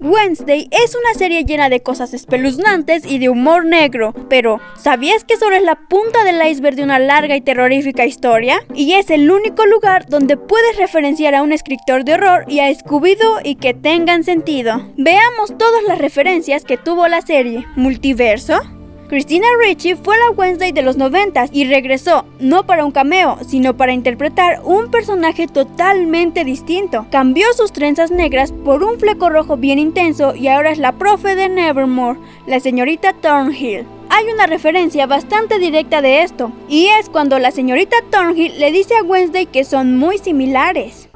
Wednesday es una serie llena de cosas espeluznantes y de humor negro, pero ¿sabías que solo es la punta del iceberg de una larga y terrorífica historia? Y es el único lugar donde puedes referenciar a un escritor de horror y a Scooby-Doo y que tengan sentido. Veamos todas las referencias que tuvo la serie. ¿Multiverso? Christina Ricci fue la Wednesday de los 90s y regresó, no para un cameo, sino para interpretar un personaje totalmente distinto. Cambió sus trenzas negras por un fleco rojo bien intenso y ahora es la profe de Nevermore, la señorita Thornhill. Hay una referencia bastante directa de esto, y es cuando la señorita Thornhill le dice a Wednesday que son muy similares.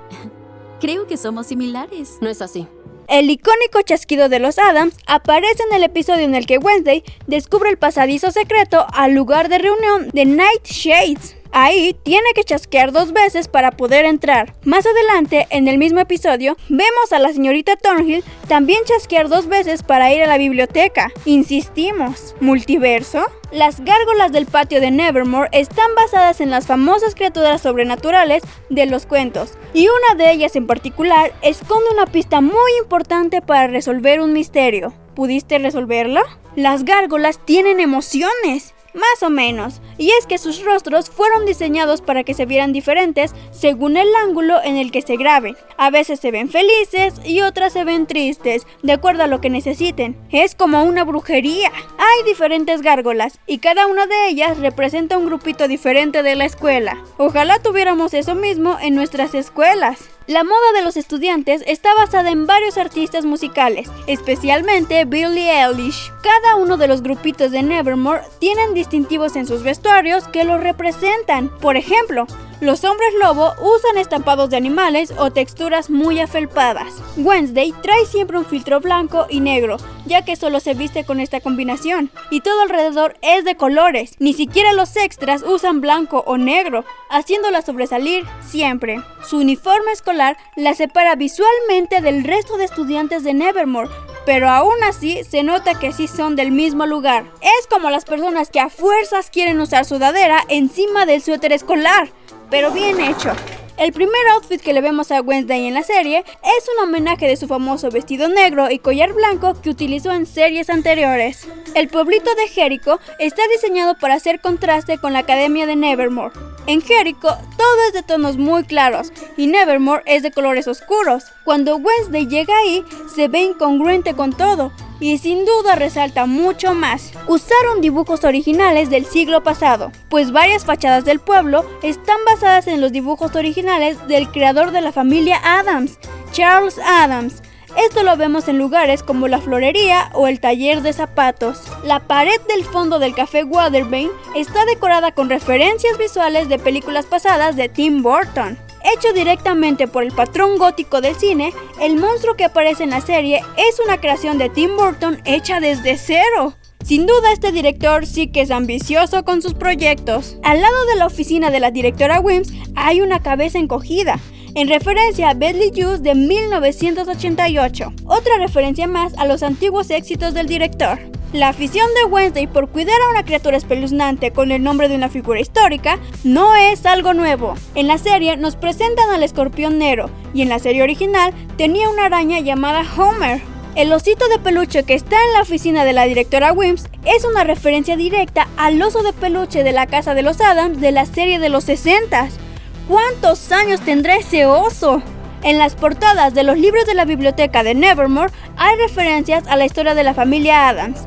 Creo que somos similares. No es así. El icónico chasquido de los Addams aparece en el episodio en el que Wednesday descubre el pasadizo secreto al lugar de reunión de Nightshades. Ahí tiene que chasquear 2 veces para poder entrar. Más adelante, en el mismo episodio, vemos a la señorita Thornhill también chasquear 2 veces para ir a la biblioteca. Insistimos, ¿multiverso? Las gárgolas del patio de Nevermore están basadas en las famosas criaturas sobrenaturales de los cuentos, y una de ellas en particular esconde una pista muy importante para resolver un misterio. ¿Pudiste resolverlo? Las gárgolas tienen emociones. Más o menos, y es que sus rostros fueron diseñados para que se vieran diferentes según el ángulo en el que se graben. A veces se ven felices y otras se ven tristes, de acuerdo a lo que necesiten. Es como una brujería. Hay diferentes gárgolas, y cada una de ellas representa un grupito diferente de la escuela. Ojalá tuviéramos eso mismo en nuestras escuelas. La moda de los estudiantes está basada en varios artistas musicales, especialmente Billie Eilish. Cada uno de los grupitos de Nevermore tienen distintivos en sus vestuarios que los representan. Por ejemplo, los hombres lobo usan estampados de animales o texturas muy afelpadas. Wednesday trae siempre un filtro blanco y negro, ya que solo se viste con esta combinación, y todo alrededor es de colores. Ni siquiera los extras usan blanco o negro, haciéndola sobresalir siempre. Su uniforme escolar la separa visualmente del resto de estudiantes de Nevermore, pero aún así se nota que sí son del mismo lugar. Es como las personas que a fuerzas quieren usar sudadera encima del suéter escolar, pero bien hecho. El primer outfit que le vemos a Wednesday en la serie es un homenaje de su famoso vestido negro y collar blanco que utilizó en series anteriores. El pueblito de Jericho está diseñado para hacer contraste con la academia de Nevermore. En Jericho todo es de tonos muy claros y Nevermore es de colores oscuros. Cuando Wednesday llega ahí, se ve incongruente con todo y sin duda resalta mucho más. Usaron dibujos originales del siglo pasado, pues varias fachadas del pueblo están basadas en los dibujos originales del creador de la familia Addams, Charles Addams. Esto lo vemos en lugares como la florería o el taller de zapatos. La pared del fondo del café Watervane está decorada con referencias visuales de películas pasadas de Tim Burton. Hecho directamente por el patrón gótico del cine, el monstruo que aparece en la serie es una creación de Tim Burton hecha desde cero. Sin duda este director sí que es ambicioso con sus proyectos. Al lado de la oficina de la directora Wims hay una cabeza encogida, en referencia a Beetlejuice de 1988. Otra referencia más a los antiguos éxitos del director. La afición de Wednesday por cuidar a una criatura espeluznante con el nombre de una figura histórica no es algo nuevo. En la serie nos presentan al escorpión Nero, y en la serie original tenía una araña llamada Homer. El osito de peluche que está en la oficina de la directora Wims es una referencia directa al oso de peluche de la casa de los Addams de la serie de los 60s. ¿Cuántos años tendrá ese oso? En las portadas de los libros de la biblioteca de Nevermore hay referencias a la historia de la familia Addams.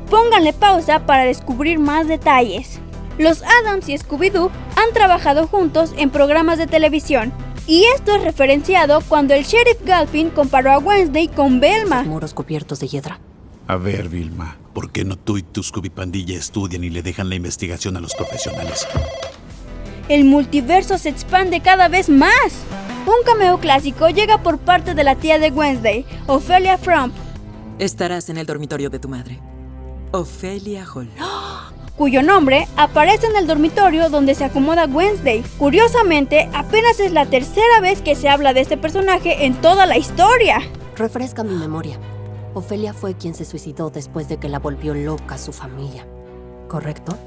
Pónganle pausa para descubrir más detalles. Los Addams y Scooby-Doo han trabajado juntos en programas de televisión, y esto es referenciado cuando el sheriff Galpin comparó a Wednesday con Velma. Muros cubiertos de hiedra. A ver, Vilma, ¿por qué no tú y tu Scooby-Pandilla estudian y le dejan la investigación a los profesionales? El multiverso se expande cada vez más. Un cameo clásico llega por parte de la tía de Wednesday, Ophelia Frump. Estarás en el dormitorio de tu madre, Ophelia Hall. Cuyo nombre aparece en el dormitorio donde se acomoda Wednesday. Curiosamente, apenas es la tercera vez que se habla de este personaje en toda la historia. Refresca mi memoria. Ophelia fue quien se suicidó después de que la volvió loca su familia, ¿correcto?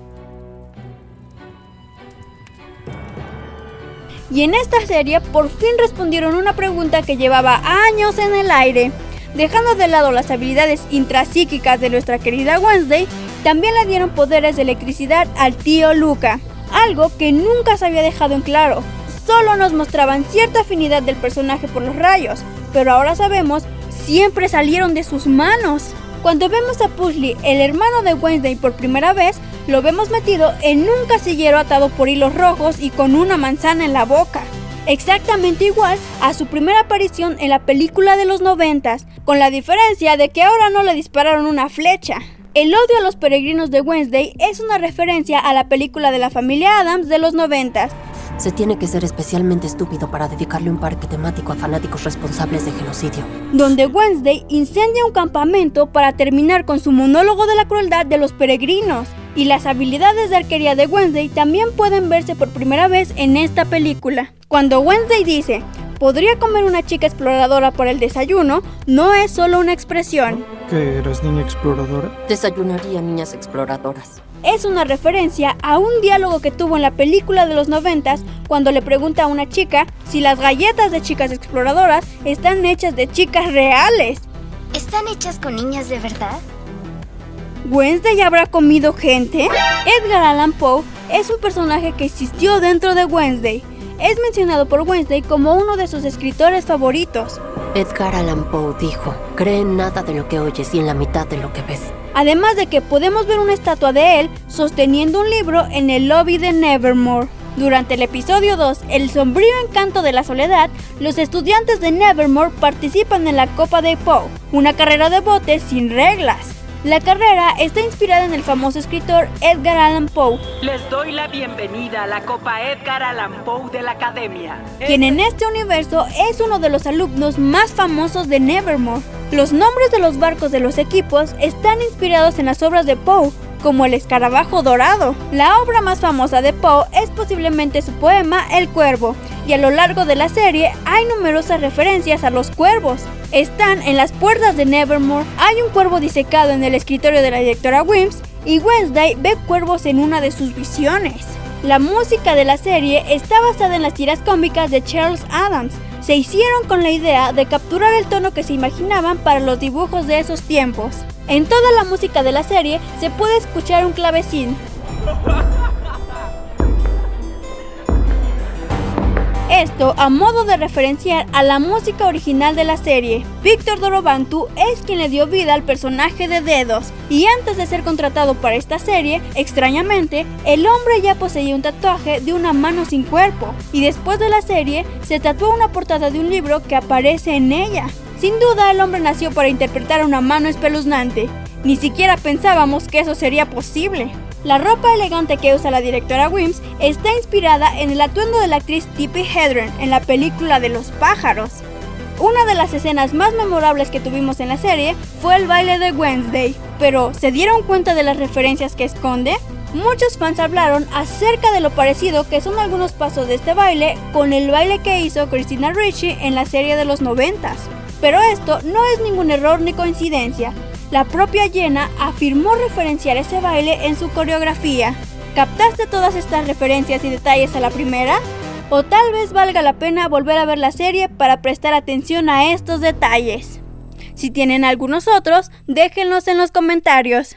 Y en esta serie por fin respondieron una pregunta que llevaba años en el aire. Dejando de lado las habilidades intrapsíquicas de nuestra querida Wednesday, también le dieron poderes de electricidad al tío Luca, algo que nunca se había dejado en claro. Solo nos mostraban cierta afinidad del personaje por los rayos, pero ahora sabemos, siempre salieron de sus manos. Cuando vemos a Pugsley, el hermano de Wednesday, por primera vez, lo vemos metido en un casillero atado por hilos rojos y con una manzana en la boca. Exactamente igual a su primera aparición en la película de los 90s, con la diferencia de que ahora no le dispararon una flecha. El odio a los peregrinos de Wednesday es una referencia a la película de la familia Addams de los 90s. Se tiene que ser especialmente estúpido para dedicarle un parque temático a fanáticos responsables de genocidio. Donde Wednesday incendia un campamento para terminar con su monólogo de la crueldad de los peregrinos. Y las habilidades de arquería de Wednesday también pueden verse por primera vez en esta película. Cuando Wednesday dice, ¿podría comer una chica exploradora por el desayuno?, no es solo una expresión. ¿Que eres niña exploradora? Desayunaría niñas exploradoras. Es una referencia a un diálogo que tuvo en la película de los 90s cuando le pregunta a una chica si las galletas de chicas exploradoras están hechas de chicas reales. ¿Están hechas con niñas de verdad? ¿Wednesday habrá comido gente? Edgar Allan Poe es un personaje que existió dentro de Wednesday. Es mencionado por Wednesday como uno de sus escritores favoritos. Edgar Allan Poe dijo, cree en nada de lo que oyes y en la mitad de lo que ves. Además de que podemos ver una estatua de él sosteniendo un libro en el lobby de Nevermore. Durante el episodio 2, El sombrío encanto de la soledad, los estudiantes de Nevermore participan en la Copa de Poe, una carrera de botes sin reglas. La carrera está inspirada en el famoso escritor Edgar Allan Poe. Les doy la bienvenida a la Copa Edgar Allan Poe de la Academia, quien en este universo es uno de los alumnos más famosos de Nevermore. Los nombres de los barcos de los equipos están inspirados en las obras de Poe, como El escarabajo dorado. La obra más famosa de Poe es posiblemente su poema El cuervo, y a lo largo de la serie hay numerosas referencias a los cuervos. Están en las puertas de Nevermore, hay un cuervo disecado en el escritorio de la directora Wims, y Wednesday ve cuervos en una de sus visiones. La música de la serie está basada en las tiras cómicas de Charles Addams. Se hicieron con la idea de capturar el tono que se imaginaban para los dibujos de esos tiempos. En toda la música de la serie se puede escuchar un clavecín. Esto a modo de referenciar a la música original de la serie. Víctor Dorobantu es quien le dio vida al personaje de Dedos, y antes de ser contratado para esta serie, extrañamente, el hombre ya poseía un tatuaje de una mano sin cuerpo, y después de la serie, se tatuó una portada de un libro que aparece en ella. Sin duda, el hombre nació para interpretar una mano espeluznante. Ni siquiera pensábamos que eso sería posible. La ropa elegante que usa la directora Wims está inspirada en el atuendo de la actriz Tippi Hedren en la película de los pájaros. Una de las escenas más memorables que tuvimos en la serie fue el baile de Wednesday, pero ¿se dieron cuenta de las referencias que esconde? Muchos fans hablaron acerca de lo parecido que son algunos pasos de este baile con el baile que hizo Christina Ricci en la serie de los 90s. Pero esto no es ningún error ni coincidencia. La propia Jenna afirmó referenciar ese baile en su coreografía. ¿Captaste todas estas referencias y detalles a la primera? O tal vez valga la pena volver a ver la serie para prestar atención a estos detalles. Si tienen algunos otros, déjenlos en los comentarios.